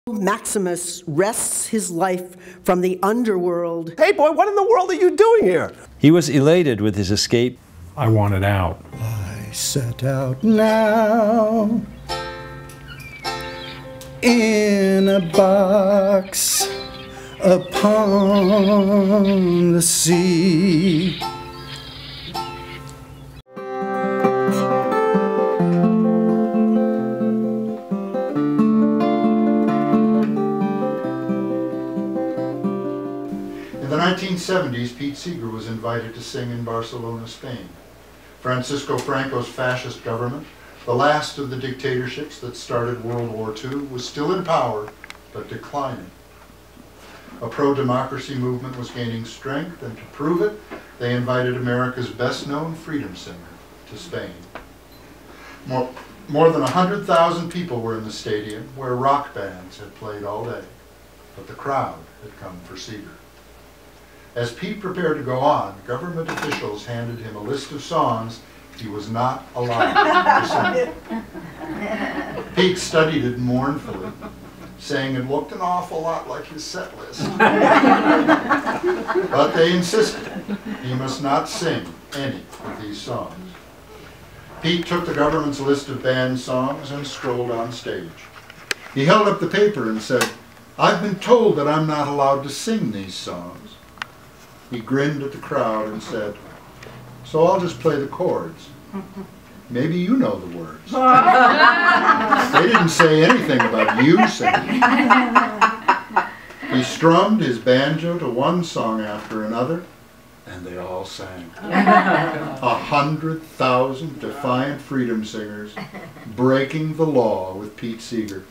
Maximus wrests his life from the underworld. Hey boy, what in the world are you doing here? He was elated with his escape. I wanted out. I set out now in a box upon the sea. In the 1970s, Pete Seeger was invited to sing in Barcelona, Spain. Francisco Franco's fascist government, the last of the dictatorships that started World War II, was still in power, but declining. A pro-democracy movement was gaining strength, and to prove it, they invited America's best-known freedom singer to Spain. More than 100,000 people were in the stadium, where rock bands had played all day, but the crowd had come for Seeger. As Pete prepared to go on, government officials handed him a list of songs he was not allowed to sing. Pete studied it mournfully, saying it looked an awful lot like his set list. But they insisted he must not sing any of these songs. Pete took the government's list of banned songs and strolled on stage. He held up the paper and said, "I've been told that I'm not allowed to sing these songs." He grinned at the crowd and said, "So I'll just play the chords. Maybe you know the words." They didn't say anything about you singing. He strummed his banjo to one song after another, and they all sang. 100,000 defiant freedom singers breaking the law with Pete Seeger,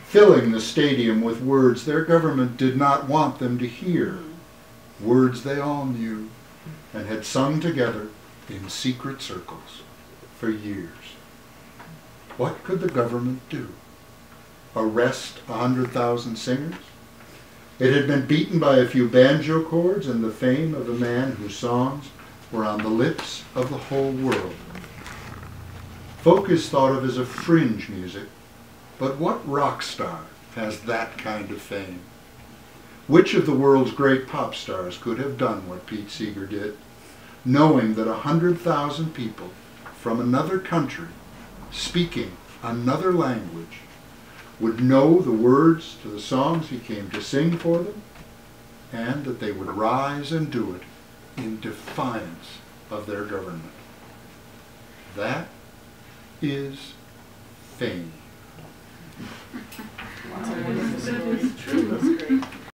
filling the stadium with words their government did not want them to hear. Words they all knew and had sung together in secret circles for years. What could the government do? Arrest 100,000 singers? It had been beaten by a few banjo chords and the fame of a man whose songs were on the lips of the whole world. Folk is thought of as a fringe music, but what rock star has that kind of fame? Which of the world's great pop stars could have done what Pete Seeger did, knowing that 100,000 people from another country, speaking another language, would know the words to the songs he came to sing for them, and that they would rise and do it in defiance of their government? That is fame.